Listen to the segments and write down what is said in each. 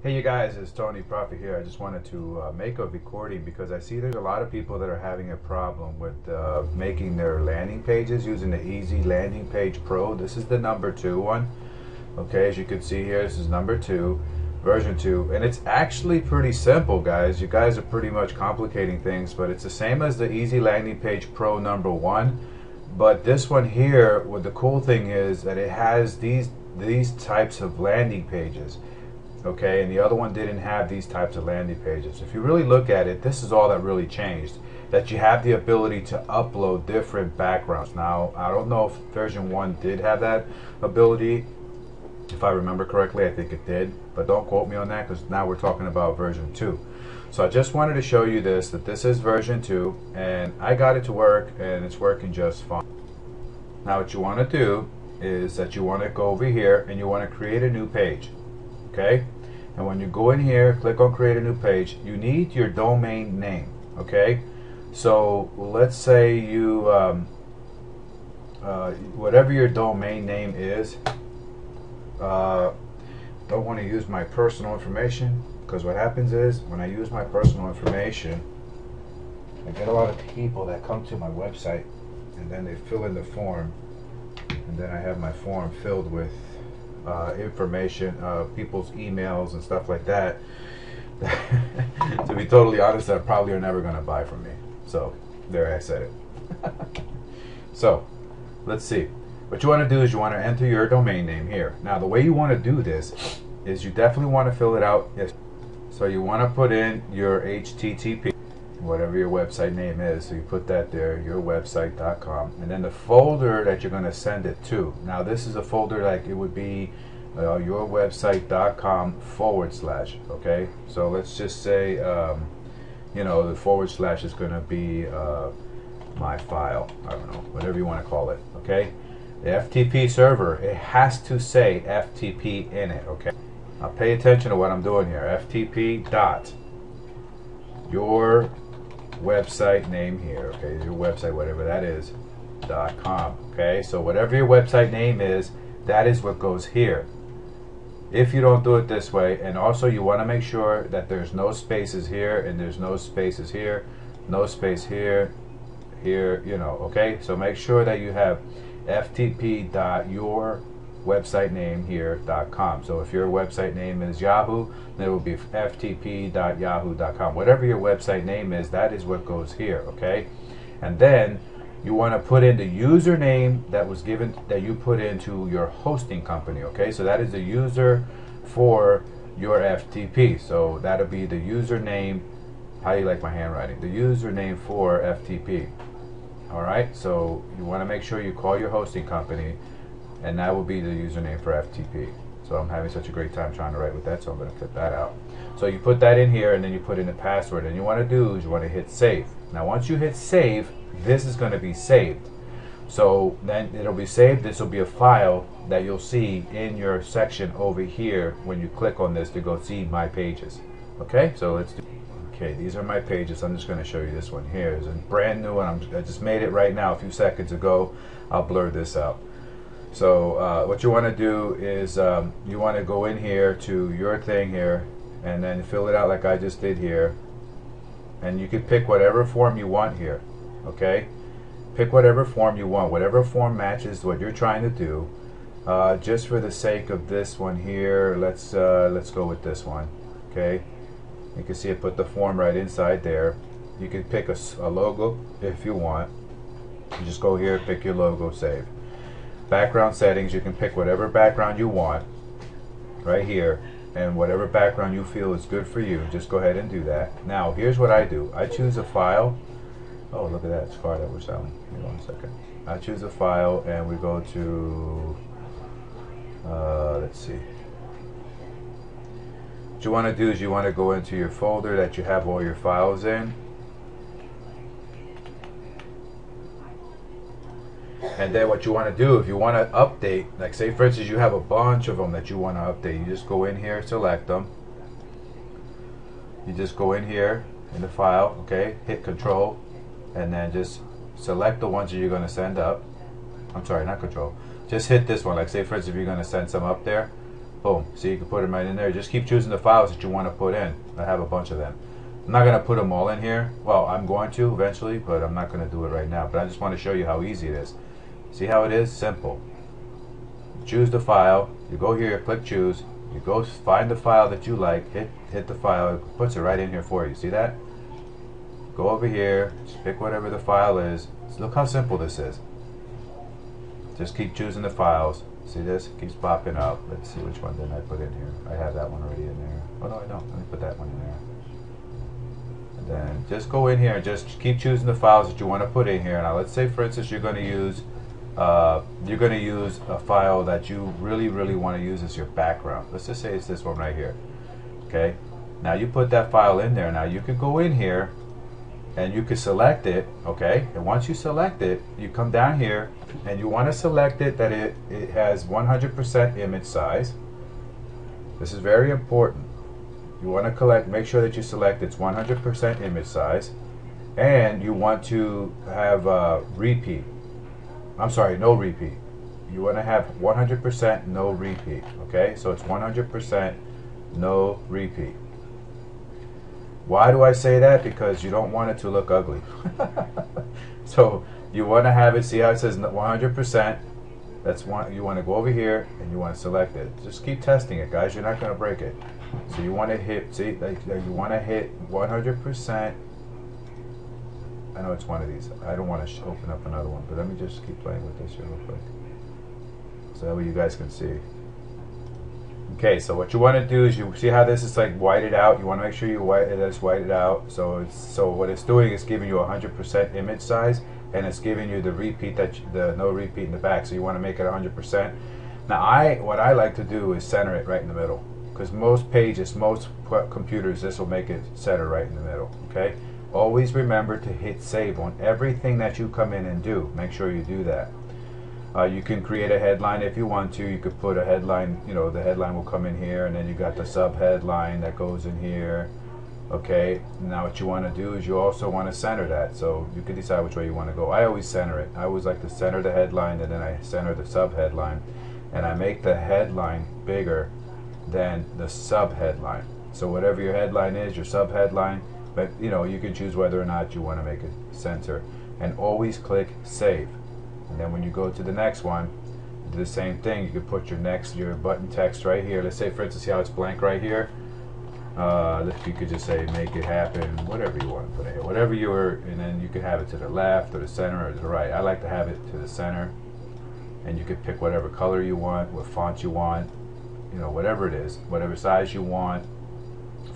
Hey you guys, it's Tony Prophet here. I just wanted to make a recording because I see there's a lot of people that are having a problem with making their landing pages using the Easy Landing Page Pro. This is the number 2 one. Okay, as you can see here, this is number 2, version 2, and it's actually pretty simple, guys. You guys are pretty much complicating things, but it's the same as the Easy Landing Page Pro number 1. But this one here, what the cool thing is that it has these types of landing pages. Okay, and the other one didn't have these types of landing pages. If you really look at it, this is all that really changed, that you have the ability to upload different backgrounds. Now, I don't know if version 1 did have that ability. If I remember correctly, I think it did, but don't quote me on that because now we're talking about version 2. So I just wanted to show you this, that this is version 2, and I got it to work, and it's working just fine. Now what you want to do is that you want to go over here and you want to create a new page. Okay, and when you go in here, click on create a new page, you need your domain name. Okay, so let's say you whatever your domain name is, don't want to use my personal information, because what happens is when I use my personal information, I get a lot of people that come to my website and then they fill in the form, and then I have my form filled with information, people's emails and stuff like that. To be totally honest, that probably are never going to buy from me. So there, I said it. So let's see. What you want to do is you want to enter your domain name here. Now the way you want to do this is you definitely want to fill it out. Yes. So you want to put in your HTTP, whatever your website name is, so you put that there, yourwebsite.com, and then the folder that you're going to send it to. Now this is a folder like it would be yourwebsite.com /, okay? So let's just say you know, the / is going to be my file, I don't know, whatever you want to call it, okay? The FTP server, it has to say FTP in it, okay? Now pay attention to what I'm doing here. FTP dot your website name here, okay, your website, whatever that is, .com. Okay, so whatever your website name is, that is what goes here. If you don't do it this way, and also you want to make sure that there's no spaces here, and there's no spaces here, no space here, here, you know, okay? So make sure that you have ftp dot your website name here.com. So if your website name is Yahoo, then it will be ftp.yahoo.com. Whatever your website name is, that is what goes here, okay? And then you want to put in the username that was given, that you put into your hosting company, okay? So that is the user for your FTP. So that'll be the username. How do you like my handwriting? The username for FTP. All right, so you want to make sure you call your hosting company, and that will be the username for FTP. So I'm having such a great time trying to write with that, so I'm going to cut that out. So you put that in here, and then you put in the password, and you want to do is you want to hit save. Now once you hit save, this is going to be saved. So then it'll be saved. This will be a file that you'll see in your section over here when you click on this to go see my pages. Okay, so let's do. Okay, these are my pages. I'm just going to show you this one here. It's a brand new one. I just made it right now a few seconds ago. I'll blur this out. So what you want to do is you want to go in here to your thing here and then fill it out like I just did here, and you can pick whatever form you want here. Okay, pick whatever form you want, whatever form matches what you're trying to do. Just for the sake of this one here, let's go with this one. Okay, you can see I put the form right inside there. You can pick a logo if you want. You just go here, pick your logo, save. Background settings, you can pick whatever background you want right here, and whatever background you feel is good for you, just go ahead and do that. Now here's what I do. I choose a file. Oh, look at that car that we're selling. Hang on a second. I choose a file and we go to let's see. What you want to do is you want to go into your folder that you have all your files in. And then what you want to do, if you want to update, like say for instance you have a bunch of them that you want to update, you just go in here, select them. You just go in here in the file, okay, hit control, and then just select the ones that you're going to send up. I'm sorry, not control. Just hit this one. Like say for instance if you're going to send some up there, Boom. See, you can put them right in there. Just keep choosing the files that you want to put in. I have a bunch of them. I'm not going to put them all in here. Well, I'm going to eventually, but I'm not going to do it right now. But I just want to show you how easy it is. See how it is? Simple. Choose the file. You go here, click choose. You go find the file that you like. Hit the file. It puts it right in here for you. See that? Go over here. Just pick whatever the file is. Look how simple this is. Just keep choosing the files. See this? It keeps popping up. Let's see which one did I put in here. I have that one already in there. Oh no, I don't. Let me put that one in there. And then just go in here and just keep choosing the files that you want to put in here. Now let's say, for instance, you're going to use a file that you really want to use as your background. Let's just say it's this one right here. Okay. Now you put that file in there. Now you could go in here and you can select it, okay? And once you select it, you come down here and you want to select it that it has 100% image size. This is very important. You want to make sure that you select it's 100% image size, and you want to have repeat. I'm sorry, no repeat. You want to have 100% no repeat, okay? So it's 100% no repeat. Why do I say that? Because you don't want it to look ugly. So you want to have it, see how it says 100%. That's one. You want to go over here and you want to select it. Just keep testing it, guys. You're not going to break it. So you want to hit, see, like you want to hit 100%. I know it's one of these. I don't want to open up another one, but let me just keep playing with this here real quick. So that way you guys can see. Okay, so what you want to do is, you see how this is like whited out. You want to make sure it's whited out. So what it's doing is giving you 100% image size, and it's giving you the repeat the no repeat in the back. So you want to make it 100%. Now what I like to do is center it right in the middle, because most pages, most computers, this will make it center right in the middle. Okay. Always remember to hit save on everything that you come in and do. Make sure you do that. You can create a headline if you want to. You could put a headline, you know, the headline will come in here, and then you got the sub headline that goes in here. Okay, now what you want to do is you also want to center that, so you can decide which way you want to go. I always center it. I always like to center the headline, and then I center the sub headline, and I make the headline bigger than the sub headline. So whatever your headline is, your sub headline, but you know, you can choose whether or not you want to make it center, and always click save. And then when you go to the next one, do the same thing. You can put your button text right here. Let's say, for instance, see how it's blank right here. You could just say make it happen, whatever you want to put it here, and then you could have it to the left or the center or to the right. I like to have it to the center, and you could pick whatever color you want, what font you want, you know, whatever it is, whatever size you want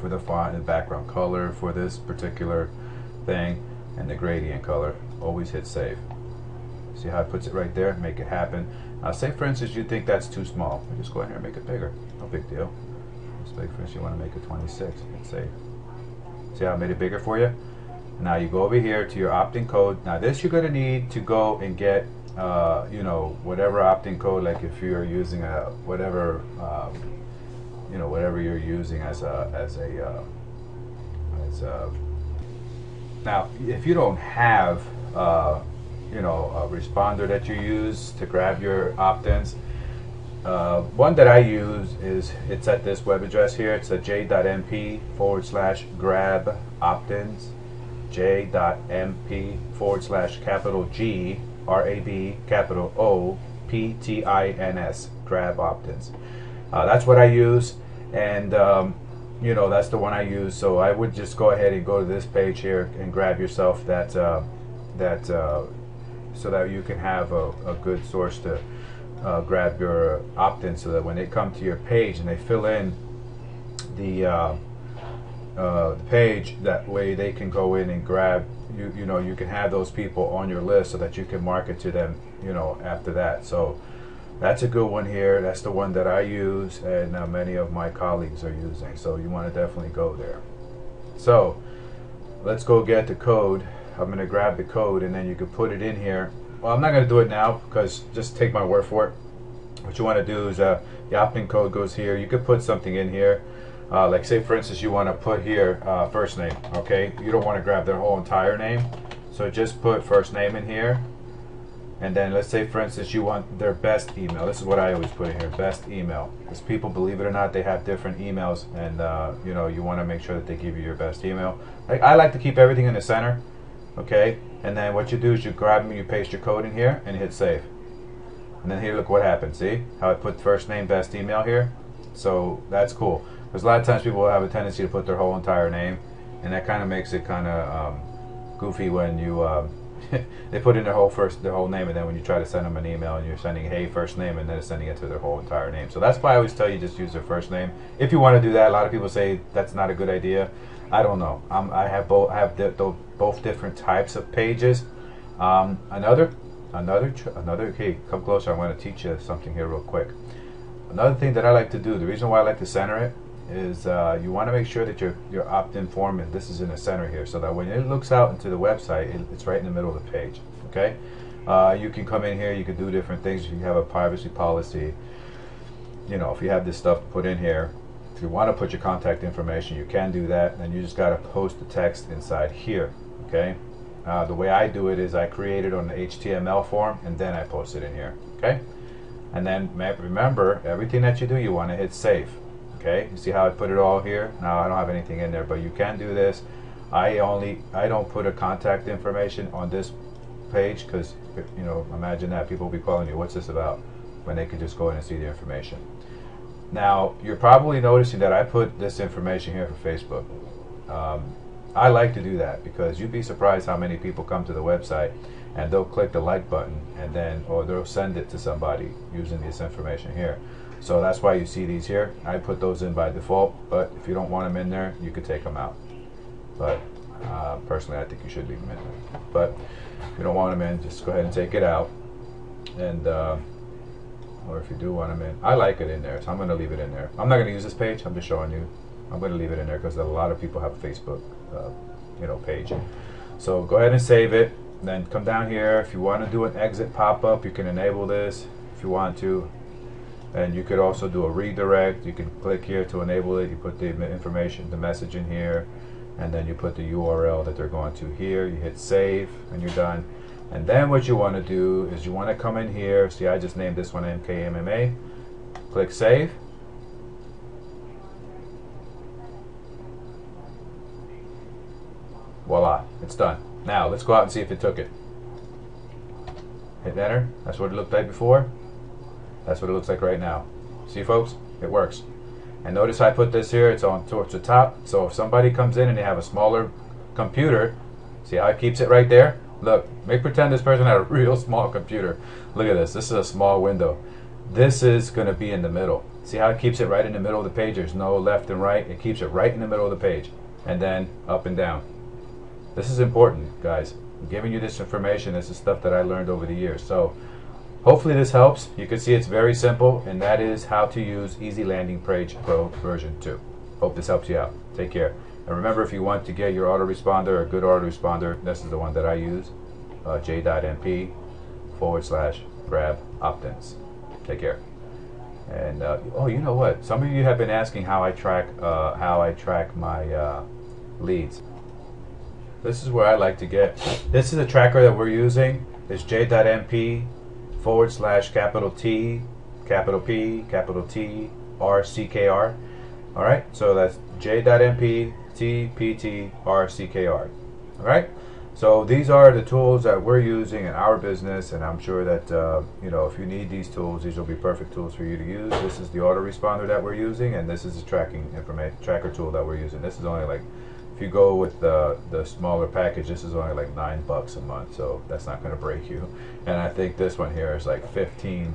for the font and background color for this particular thing, and the gradient color. Always hit save. See how it puts it right there? Make it happen. Say, for instance, you think that's too small. Just go in here and make it bigger. No big deal. Let's say, for instance, you want to make it 26. Hit save. See how I made it bigger for you? Now you go over here to your opt-in code. Now this you're going to need to go and get, you know, whatever opt-in code. Like if you're using whatever, you know, whatever you're using as a. Now, if you don't have you know, a responder that you use to grab your opt-ins. One that I use it's at this web address here. It's a j.mp/grab opt-ins, j.mp/G RAB OPTINS grab opt-ins. That's what I use, and you know, that's the one I use. So I would just go ahead and go to this page here and grab yourself that so that you can have a good source to grab your opt-in, so that when they come to your page and they fill in the page, that way they can go in and grab you know, you can have those people on your list so that you can market to them, you know, after that. So that's a good one here. That's the one that I use, and many of my colleagues are using. So you want to definitely go there. So let's go get the code. I'm going to grab the code, and then you can put it in here. Well, I'm not going to do it now, because just take my word for it. What you want to do is the opt-in code goes here. You could put something in here. Like say, for instance, you want to put here first name. Okay, you don't want to grab their whole entire name, so just put first name in here. And then let's say, for instance, you want their best email. This is what I always put in here, best email. Because people, believe it or not, they have different emails, and you know, you want to make sure that they give you your best email. Like, I like to keep everything in the center, okay? And then what you do is you grab them, you paste your code in here, and hit save. And then here, look what happens. See how I put first name, best email here? So that's cool. Because a lot of times people will have a tendency to put their whole entire name, and that kind of makes it kind of goofy when you they put in their whole name, and then when you try to send them an email and you're sending hey first name, and then it's sending it to their whole entire name. So that's why I always tell you just use their first name if you want to do that. A lot of people say that's not a good idea. I don't know. I have both different types of pages. Another okay, come closer. I want to teach you something here real quick. Another thing that I like to do, the reason why I like to center it, is you want to make sure that your opt-in form, and this is in the center here, so that when it looks out into the website, it's right in the middle of the page. Okay, you can come in here, you can do different things. If you have a privacy policy, you know, if you have this stuff to put in here, if you want to put your contact information, you can do that. And you just got to post the text inside here. Okay, the way I do it is I create it on the HTML form, and then I post it in here. Okay, and then remember, everything that you do, you want to hit save. Okay, you see how I put it all here? Now I don't have anything in there, but you can do this. I don't put a contact information on this page, because, you know, imagine that people will be calling you, what's this about, when they could just go in and see the information. Now you're probably noticing that I put this information here for Facebook. I like to do that because you'd be surprised how many people come to the website and they'll click the like button, and then, or they'll send it to somebody using this information here. So that's why you see these here. I put those in by default, but if you don't want them in there, you could take them out. But personally, I think you should leave them in there. But if you don't want them in, just go ahead and take it out. And or if you do want them in, I like it in there, so I'm going to leave it in there. I'm not going to use this page. I'm just showing you. I'm going to leave it in there because a lot of people have a Facebook, you know, page. So go ahead and save it. Then come down here. If you want to do an exit pop-up, you can enable this if you want to. And you could also do a redirect. You can click here to enable it. You put the information, the message in here, and then you put the URL that they're going to here. You hit save, and you're done. And then what you want to do is you want to come in here. See, I just named this one MKMMA. Click save. Voila, it's done. Now let's go out and see if it took it. Hit enter. That's what it looked like before. That's what it looks like right now. See, folks, it works. And notice I put this here, it's on towards the top. So if somebody comes in and they have a smaller computer, see how it keeps it right there? Look, make pretend this person had a real small computer. Look at this. This is a small window. This is going to be in the middle. See how it keeps it right in the middle of the page? There's no left and right. It keeps it right in the middle of the page. And then up and down. This is important, guys. I'm giving you this information. This is stuff that I learned over the years. So hopefully this helps. You can see it's very simple, and that is how to use Easy Landing Page Pro version 2. Hope this helps you out. Take care. And remember, if you want to get your autoresponder, a good autoresponder, this is the one that I use, j.mp/grab opt-ins. Take care. And oh, you know what? Some of you have been asking how I track my leads. This is where I like to get. This is a tracker that we're using. It's j.mp/capital T, capital P, capital T, RCKR. All right. So that's j.mp TPTRCKR. All right. So these are the tools that we're using in our business, and I'm sure that you know, if you need these tools, these will be perfect tools for you to use. This is the autoresponder that we're using, and this is the tracker tool that we're using. This is only like, if you go with the smaller package, this is only like $9 a month, so that's not going to break you. And I think this one here is like 15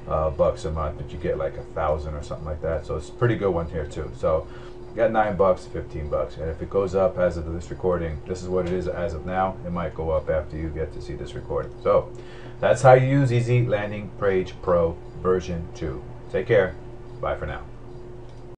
bucks a month, but you get like 1,000 or something like that. So it's a pretty good one here too. So you got $9, 15 bucks, and if it goes up as of this recording, this is what it is as of now. It might go up after you get to see this recording. So that's how you use Easy Landing Page Pro version 2. Take care. Bye for now.